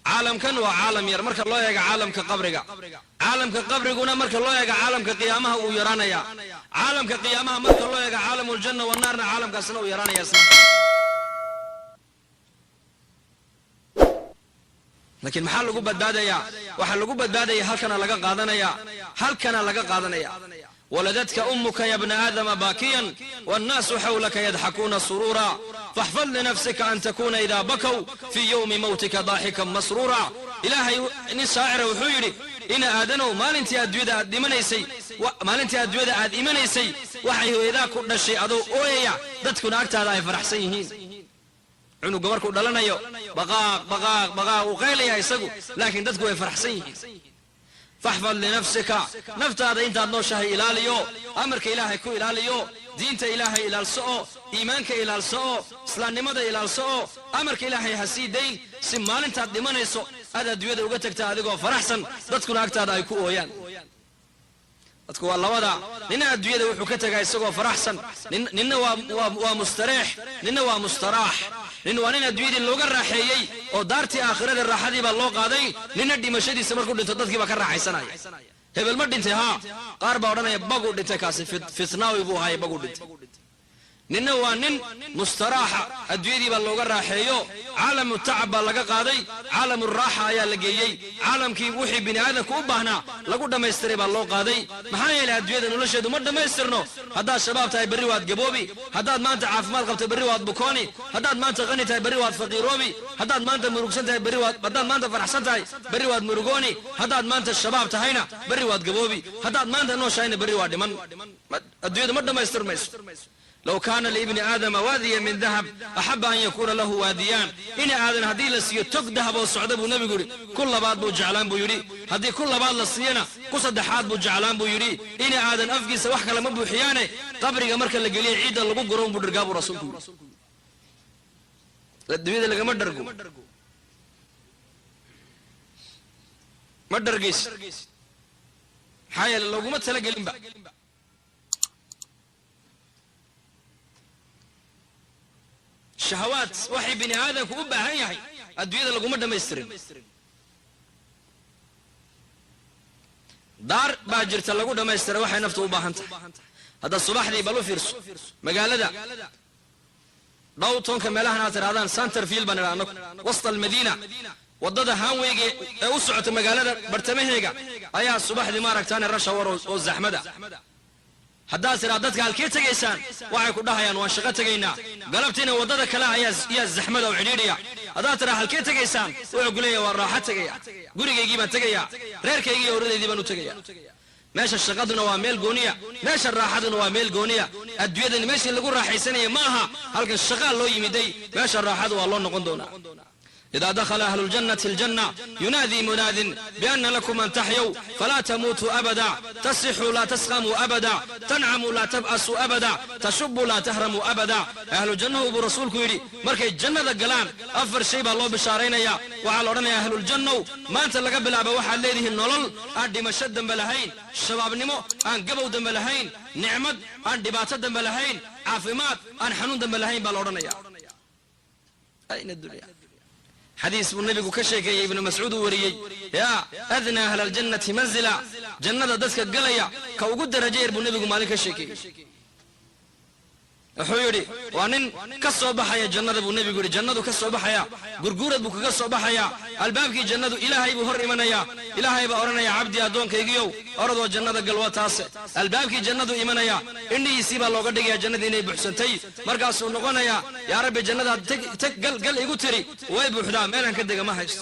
عالم كان وعالم ير مرك الله يجا عالم كقبرك عالم كقبرك مرك الله يجا عالم كقيامه ويرانا يا عالم كقيامه مرك الله يجا عالم الجنة والنار عالم كسنة ويرانا يا سلام لكن محل لقوا بدادة يا وحل لقوا بدادة يا هل كان لقى قادنا يا هل كان لقى قادنا يا ولدتك أمك يا ابن آدم باكيا والناس حولك يضحكون سرورا فاحفظ لنفسك أن تكون إذا بكوا في يوم موتك ضاحكا مسرورا إلهي نسائر وحيري إن آدنوا ما لنتي أدوية أدمنيسي ما لنتي أدوية أدمنيسي وحيه إذا كنا الشيء أدو أويا دتكن أكتا لا يفرح سيهين عنو قبركو دلنا يو بغاق وغيلي يسقو لكن دتكو يفرح سيهين فاحفظ لنفسك نفت هذا انت نوشه الى ليو امرك الهي كو الى ليو دينت الهي الى السو ايمانك الى السو اسلامنimada الى السو امرك الهي حسيدين سمالنت دمنيسو هذا دويده uga tagta adigoo faraxsan dadkuna agtaada ay ku ooyaan dadku waa labada nina adduunyada wuxuu ka tagay isagoo faraxsan ninna waa mustariix ninna waa mustaraah nin waa nin adduunyada looga raaxeeyay oo daartii aakhirada raaxadii baa loo qaaday ninna dhimashadiisa markuu dhinto dadkii baa ka raaxaysanaya hebel ma dhintay ha qaar baa odhanaya bagu dhintay kaasi fitnaawi buu ahay bagu dhintay ninna waa nin mustaraaxa adduunyadii baa looga raaxeeyo caalamu tacab baa laga qaaday caalamu raaxa ayaa la geeyey caalamkii wixii bini aadamku u baahnaa lagu dhammaystiray baa loo qaaday maxaa yeelay adduunyada nolosheedu ma dhammaystirno haddaad shabaab tahay berri waad gaboobi haddaad maanta caafimaad qabto berri waad bukooni haddaad maanta qani tahay berri waad faqiiroobi haddaad maanta murugsan tahay berri waad haddaad maanta faraxsan tahay berri waad murugooni haddaad maanta shabaab tahayna berri waad gaboobi haddaad maanta nooshahayna berri waad dhiman adduunyada ma dhammaystirmayso لو كان لابن آدم واديا من ذهب أحب أن يكون له واديان إن آدم هدي لسيه تك ذهب وصعد أبو نبي يقولي كل بعض بو جعلان بو يري هدي كل بعض لسينا قصد حاد بو جعلان بو يري إن آدم أفقي سوحك لما بو حيانه قبرك مركا لقليه عيدا لبو قرون بو درقابو رسول كوري الدويد اللي ما درقو ما درقيس حايا لو قمت سلق لنبا شهوات وحي بني هذا كوبا هاي الدنيا لقوا مدة ما يسترين دار باجر تلاقوا ده ما يستر وحي نفته وباهنته هذا الصباح دي بلو فيرس مقالة ده ضوطهم كملها ناتر هذا سانتر فيل بنا وسط المدينة وضد هاويجي وسعة مقالة ده برتمهيجا أيها الصباح دي ما ركتان الرشا والزحمة ده haddaad siraadadka halkee tagaysaan waxay ku dhahayaan waan shaqo tagaynaa galabtiina wadada kale ayaa zaxmada oo cidhiidhiya haddaad tiraa halkee tagaysaan wuxuu ku leeyahay waan raaxo tagaya gurigaygii baan tagayaa reerkaygii iyo hooradeydii baan u tagayaa meesha shaqaduna waa meel gooniya meesha raaxaduna waa meel gooniya adduunyadani meeshii lagu raaxaysanaya ma aha halkan shaqaa loo yimiday meesha raaxadu waa loo noqon doonaa إذا دخل أهل الجنة الجنة ينادي مناد بأن لكم أن تحيوا فلا تموتوا أبدا تصحوا لا تسقموا أبدا تنعموا لا تبأسوا أبدا تشبوا لا تهرموا أبدا أهل الجنة وبرسولك يري مركي الجنة الجلان أفر شيء بالله بشارين يا وعلى رنا أهل الجنة ما أنت اللي قبل أبا واحد ليه النلل أدي مشد دم بلهين شباب نمو أن قبوا دم بلهين نعمد أن دبات دم بلهين عافمات أن حنون دم بلهين بالله يا أين الدنيا حديث النبي كشيك ابن مسعود وريي يا أذنى أهل الجنة منزلا جنة دسك قليا كوجود درجير بالنبي مالك الشيكي حيوري وانن كسو بحيا جنة ابو النبي يقول جنة كسو بحيا غرغورة بو كسو بحيا الباب كي جنة إلهي بهر إيمانيا إلهي بأورنا يا عبدي أدون كيجيو أرض جنة قلوة تاسع الباب كي جنة إيمانيا إني يسيب الله قد يا جنة إني بحسنتي مركز نقولنا يا رب جنة تك قل يقول تري ويبحدا مالن كده ما هيش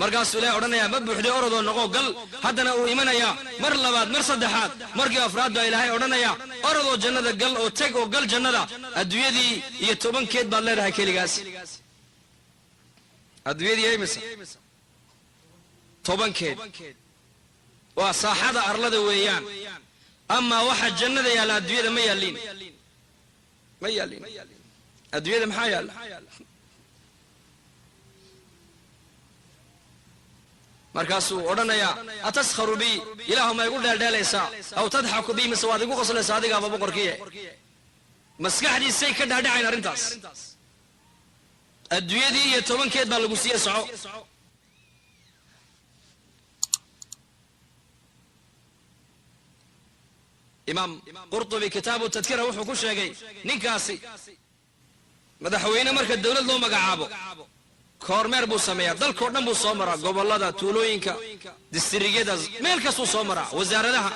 مركز ولا أورنا ما بحدا أرض نقول قل حدنا إيمانيا مر لباد مر صدحات مركز أفراد إلهي أورنا يا أرض جنة قل أو تك أو قل جنة الدنيا دي يتوبن كيد بالله رح كيلجاس الدنيا دي أي مسا توبن كيد وصاحد أرلد ويان أما واحد جنة يا لا الدنيا ما يلين الدنيا محيال مركاسو أورنايا أتسخر بي إلههم يقول دال إسا أو تضحك بي مسواد يقول قصل صادق أبو بكر كيه مسكح دي سي كده داعي نرنتاس الدنيا دي يتومن كيد بالغوسيه سعو imaam qurtubi kitaabu tadkira wuxuu ku sheegay ninkaasi madaxweyne marka dawlad loo magacaabo kormeer buu sameeyaa dalkoo dhan buu soo maraa gobollada tuulooyinka distrigada meel kastuu soo maraa wasaaradaha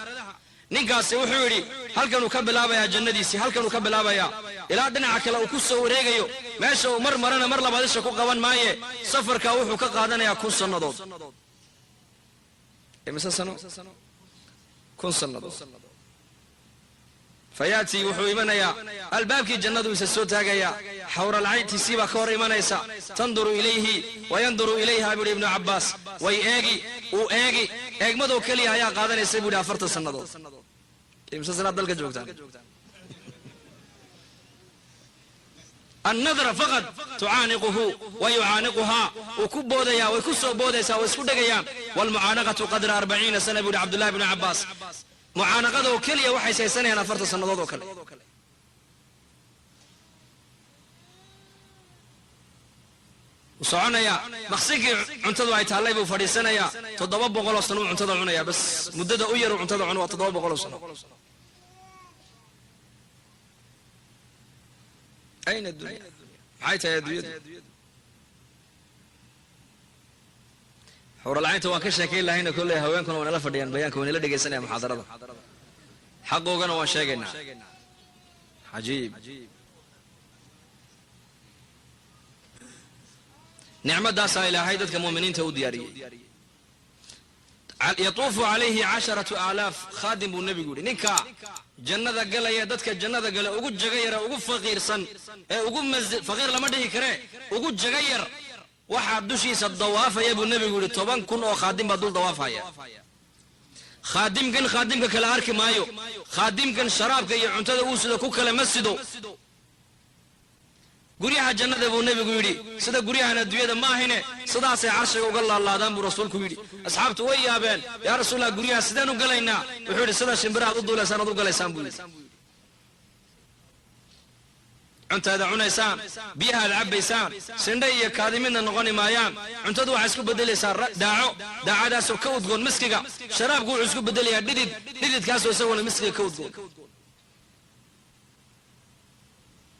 ninkaasi wuxuu yidhi halkanuu ka bilaabayaa jannadiisii halkanuu ka bilaabayaa ilaa dhinaca kale uu ku soo wareegayo meesha uu mar marana mar labaad isha ku qaban maaye safarkaa wuxuu ka qaadanayaa 1,000 sannadood imise sano 1,000 sannadood fayaati wuxuu imanayaa albaabkii jannadu isa soo taagayaa xawralcayntiisii baa ka hor imanaysa tanduru ilayhi wayanduru ilayha buu ibnu cabbaas way uu eegmadoo keliya ayaa qaadanaysa buu 40 sannadood imse sanad dalka joogtaan النظر فقط تعانقه ويعانقها وكبوديا ويكسو بوديسا ويسكو دغيان والمعانقة قدر 40 سنة بن عبد الله بن عباس معانقته كليه waxay saysanayaan 40 sanadood oo kale وصعنايا مخسيكي cuntada ay taalay buu fadhiisanaya 700 sano cuntada cunaya bas muddada u yar cuntada cunwa 700 sano أين الدنيا؟ حيث يا الدنيا حور العين توان كشكي الله هنا كله هوانكم وانا لا فديان بيانكم وانا لا دغيسنaya محاضرada xaqoogana waan sheegaynaa عجيب نعمadaas ilaahay dadka muuminiinta u diyaariyay يطوف عليه 10,000 خادم النبي يقول نينكا jannada galaya dadka jannada gala ugu jagayar ugu faqiirsan ee ugu faqiir lama dhihi kare ugu jagayar waxa dushiisa dawaafaya buu nabigu yiri 10,000 oo khaadim baa dul dawaafaya khaadimka kala arki maayo khaadimkan sharaabka iyo cuntada uu sida ku kala masjido guriyaha jannada buu nabigu yiri sida guriyaha adduunyada ma ahine sidaas ay carshiga uga laalaadaan buu rasuulku yiri asxaabtu way yaabeen yaa rasuulaha guriyaha sidaan u galaynaa wuxuu yiri sida shimbiraha u duulaysan u galaysaan buu yiri cuntada cunaysaan biyaha cabaysaan sindhay iyo kaadimina noqon maayaan cuntadu waxa isku bedelaysaa daacadaas oo ka udgoon miskiga sharaabku wuxuu isku bedelayaa dhididkaas oo isagoo miskiga ka udgoon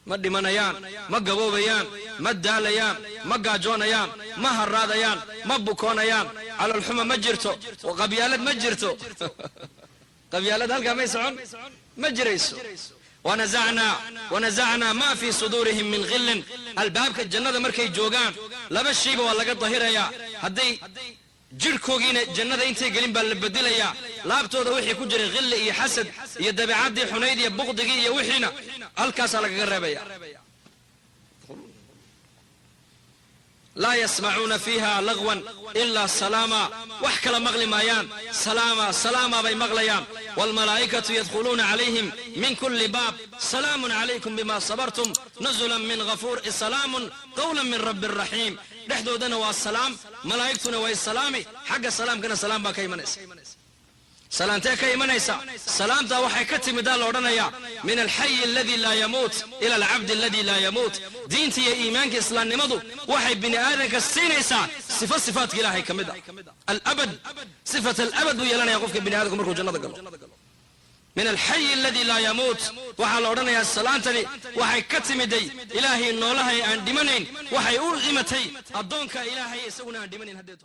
ma dhimanayaan ma gaboobayaan ma daalayaan ma gaajoonayaan ma haraadayaan ma bukoonayaan calal xuma ma jirto oo qabyaalad ma jirto qabyaalad halka ma socon ma jirayso ونزعنا ما في صدورهم من غل الباب الجنة markay joogaan laba shayba waa laga dahiraya haday jirkoogina jannada intay galin baa la bedelayaa laabtooda wixii ku jiray ghil iyo xasad iyo dabeecadii xunayd iyo buqdigi iyo wixiina halkaas laga reebaya لا يسمعون فيها لغوا إلا سلاما وحكى مغلي مايان سلاما بي مغليان والملائكة يدخلون عليهم من كل باب سلام عليكم بما صبرتم نزلا من غفور سلام قولا من رب الرحيم دحدودنا والسلام ملائكتنا والسلام حق السلام كنا سلام با كيمنس سلامتك كيمنيسا سلامتا waxay ka timid loodhanaya min alhayy alladhi la yamut ila alabd alladhi la yamut diinta iyo iimaanka islaamnimadu waxay bini aadanka siinaysaa sifaadka ilaahay kamida al-abad sifat al-abad yeelanaya qofka bini aadanku markuu jannada galo min alhayy alladhi la yamut waxa loodhanaya salaantani waxay ka timiday ilaahay noolahay aan dhimanayn waxay u imatay adoonka ilaahay isaguna aan dhimanayn hadeed